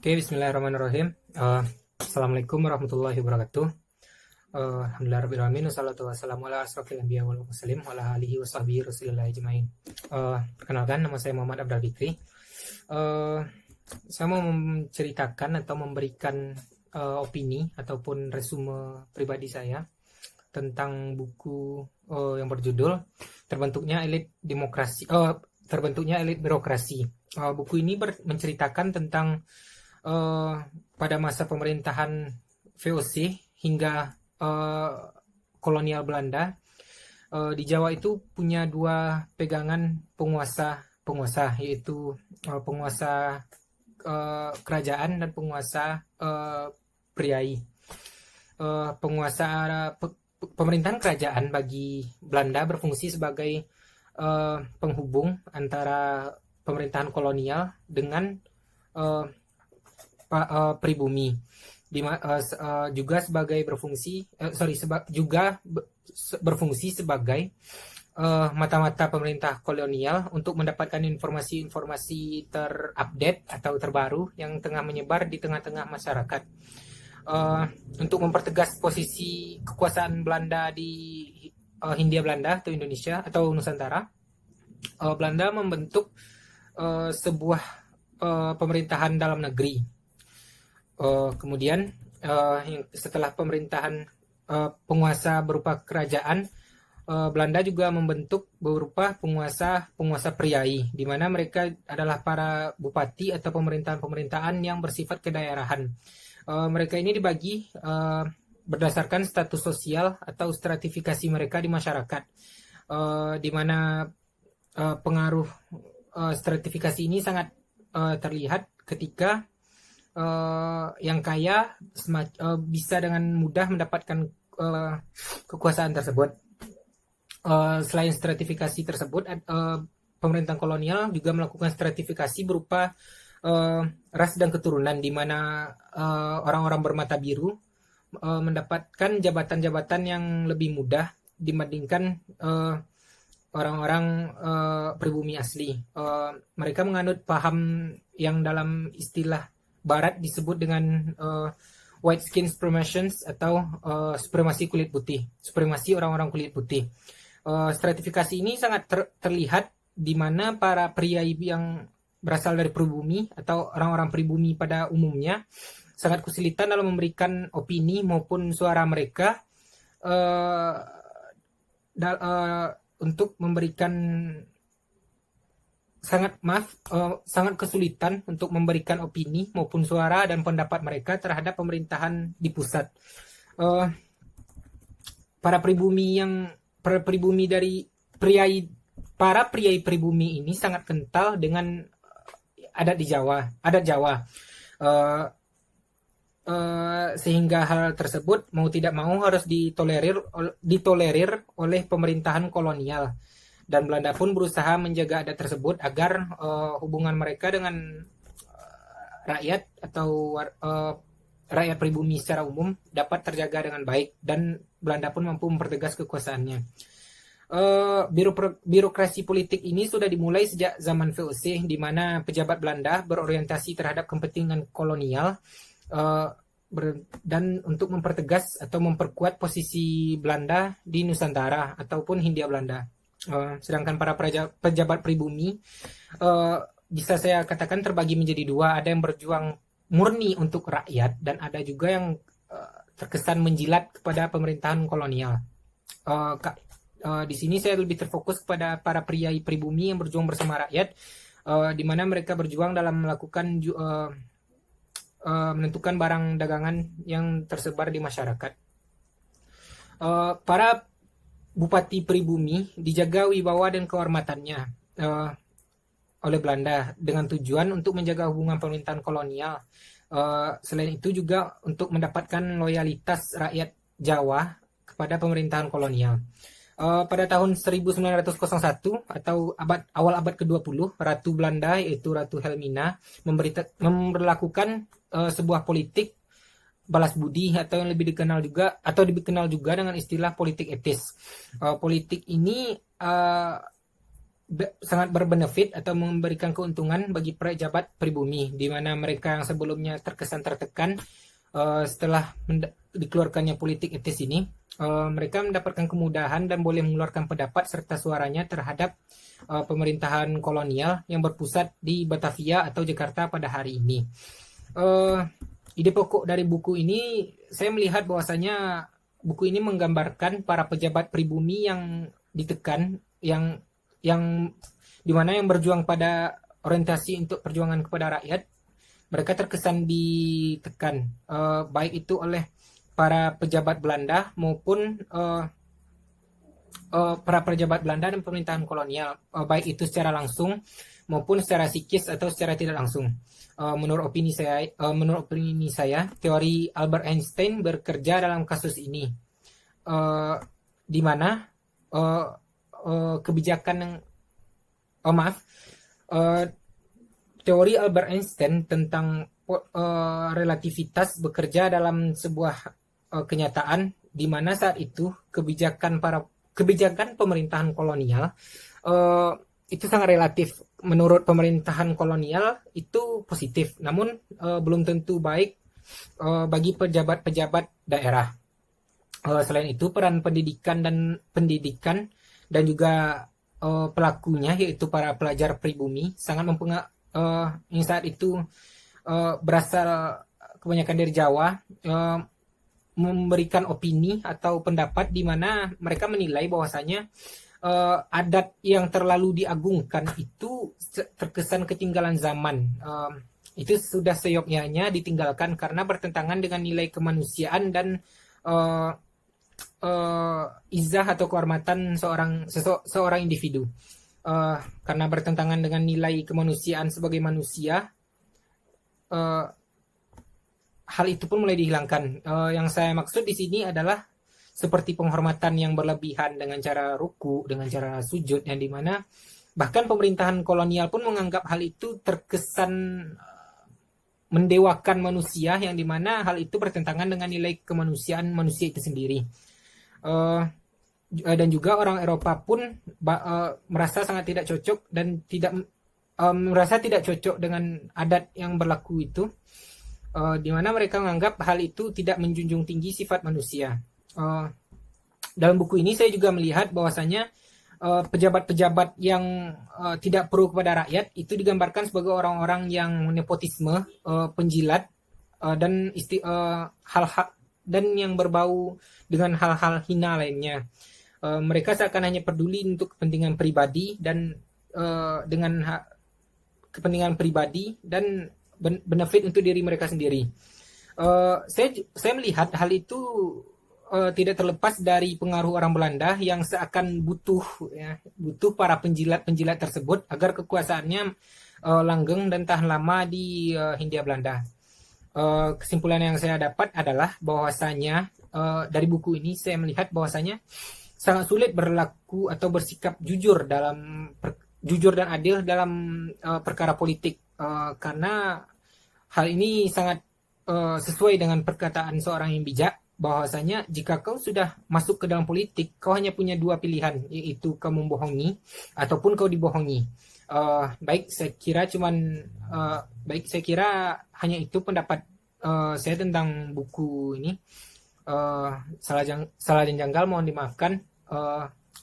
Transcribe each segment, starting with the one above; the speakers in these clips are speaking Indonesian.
Oke, bismillahirrahmanirrahim. Assalamualaikum warahmatullahi wabarakatuh. Alhamdulillahirrahmanirrahim. Wassalatu wassalamu ala asrofil anbiya wal mursalin wa ala alihi wa sahbihi rasulillah ajmain. Perkenalkan, nama saya Muhammad Abdul Fikri. Saya mau menceritakan atau memberikan opini ataupun resume pribadi saya tentang buku yang berjudul Terbentuknya Elit Birokrasi. Buku ini menceritakan tentang pada masa pemerintahan VOC hingga kolonial Belanda, di Jawa itu punya dua pegangan penguasa, yaitu penguasa kerajaan dan penguasa priai. Pemerintahan kerajaan bagi Belanda berfungsi sebagai penghubung antara pemerintahan kolonial dengan pribumi, juga berfungsi sebagai mata-mata pemerintah kolonial untuk mendapatkan informasi-informasi terupdate atau terbaru yang tengah menyebar di tengah-tengah masyarakat. Untuk mempertegas posisi kekuasaan Belanda di Hindia Belanda atau Indonesia atau Nusantara, Belanda membentuk sebuah pemerintahan dalam negeri. Kemudian setelah pemerintahan penguasa berupa kerajaan, Belanda juga membentuk berupa penguasa priai, di mana mereka adalah para bupati atau pemerintahan-pemerintahan yang bersifat kedaerahan. Mereka ini dibagi berdasarkan status sosial atau stratifikasi mereka di masyarakat, di mana pengaruh stratifikasi ini sangat terlihat ketika yang kaya bisa dengan mudah mendapatkan kekuasaan tersebut. Selain stratifikasi tersebut, pemerintahan kolonial juga melakukan stratifikasi berupa ras dan keturunan, di mana orang-orang bermata biru mendapatkan jabatan-jabatan yang lebih mudah dibandingkan orang-orang pribumi asli. Mereka menganut paham yang dalam istilah Barat disebut dengan white skin supremacists atau supremasi kulit putih, supremasi orang-orang kulit putih. Stratifikasi ini sangat terlihat di mana para pria yang berasal dari pribumi atau orang-orang pribumi pada umumnya sangat kesulitan dalam memberikan opini maupun suara mereka untuk memberikan sangat kesulitan untuk memberikan opini maupun suara dan pendapat mereka terhadap pemerintahan di pusat. Para priai pribumi ini sangat kental dengan adat Jawa. Sehingga hal tersebut mau tidak mau harus ditolerir oleh pemerintahan kolonial. Dan Belanda pun berusaha menjaga adat tersebut agar hubungan mereka dengan rakyat atau rakyat pribumi secara umum dapat terjaga dengan baik, dan Belanda pun mampu mempertegas kekuasaannya. Birokrasi politik ini sudah dimulai sejak zaman VOC, di mana pejabat Belanda berorientasi terhadap kepentingan kolonial dan untuk mempertegas atau memperkuat posisi Belanda di Nusantara ataupun Hindia Belanda. Sedangkan para pejabat pribumi bisa saya katakan terbagi menjadi dua. Ada yang berjuang murni untuk rakyat, dan ada juga yang terkesan menjilat kepada pemerintahan kolonial. Di sini saya lebih terfokus kepada para priai pribumi yang berjuang bersama rakyat, di mana mereka berjuang dalam melakukan menentukan barang dagangan yang tersebar di masyarakat. Para bupati pribumi dijaga wibawa dan kehormatannya oleh Belanda dengan tujuan untuk menjaga hubungan pemerintahan kolonial. Selain itu juga untuk mendapatkan loyalitas rakyat Jawa kepada pemerintahan kolonial. Pada tahun 1901 atau awal abad ke-20, Ratu Belanda yaitu Ratu Helmina memberlakukan sebuah politik balas budi atau yang lebih dikenal juga dengan istilah politik etis. Politik ini sangat berbenefit atau memberikan keuntungan bagi pejabat pribumi, di mana mereka yang sebelumnya terkesan tertekan setelah dikeluarkannya politik etis ini, mereka mendapatkan kemudahan dan boleh mengeluarkan pendapat serta suaranya terhadap pemerintahan kolonial yang berpusat di Batavia atau Jakarta pada hari ini. Ide pokok dari buku ini, saya melihat bahwasanya buku ini menggambarkan para pejabat pribumi yang ditekan, yang dimana yang berjuang pada orientasi untuk perjuangan kepada rakyat, mereka terkesan ditekan, baik itu oleh para pejabat Belanda maupun para pejabat Belanda dan pemerintahan kolonial, baik itu secara langsung maupun secara psikis atau secara tidak langsung. Menurut opini saya, teori Albert Einstein bekerja dalam kasus ini, di mana kebijakan yang teori Albert Einstein tentang relativitas bekerja dalam sebuah kenyataan, di mana saat itu kebijakan pemerintahan kolonial itu sangat relatif. Menurut pemerintahan kolonial itu positif, namun belum tentu baik bagi pejabat-pejabat daerah. Selain itu, peran pendidikan dan juga pelakunya, yaitu para pelajar pribumi, sangat yang saat itu berasal kebanyakan dari Jawa, memberikan opini atau pendapat di mana mereka menilai bahwasanya adat yang terlalu diagungkan itu terkesan ketinggalan zaman. Itu sudah seyogyanya ditinggalkan karena bertentangan dengan nilai kemanusiaan dan izah atau kehormatan seorang individu. Karena bertentangan dengan nilai kemanusiaan sebagai manusia, hal itu pun mulai dihilangkan. Yang saya maksud di sini adalah seperti penghormatan yang berlebihan dengan cara ruku, dengan cara sujud, yang dimana bahkan pemerintahan kolonial pun menganggap hal itu terkesan mendewakan manusia, yang dimana hal itu bertentangan dengan nilai kemanusiaan manusia itu sendiri. Dan juga orang Eropa pun merasa sangat tidak cocok dan merasa tidak cocok dengan adat yang berlaku itu, di mana mereka menganggap hal itu tidak menjunjung tinggi sifat manusia. Dalam buku ini saya juga melihat bahwasanya pejabat-pejabat yang tidak pro kepada rakyat itu digambarkan sebagai orang-orang yang nepotisme, penjilat, dan hal-hal dan yang berbau dengan hal-hal hina lainnya. Mereka seakan hanya peduli untuk kepentingan pribadi dan kepentingan pribadi dan benefit untuk diri mereka sendiri. Saya melihat hal itu tidak terlepas dari pengaruh orang Belanda yang seakan butuh para penjilat-penjilat tersebut agar kekuasaannya langgeng dan tahan lama di Hindia Belanda. Kesimpulan yang saya dapat adalah bahwasanya dari buku ini saya melihat bahwasanya sangat sulit berlaku atau bersikap jujur dan adil dalam perkara politik, karena hal ini sangat sesuai dengan perkataan seorang yang bijak, bahwasanya jika kau sudah masuk ke dalam politik, kau hanya punya dua pilihan, yaitu kau membohongi ataupun kau dibohongi. Saya kira hanya itu pendapat saya tentang buku ini. Salah dan janggal mohon dimaafkan.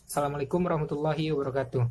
Assalamualaikum warahmatullahi wabarakatuh.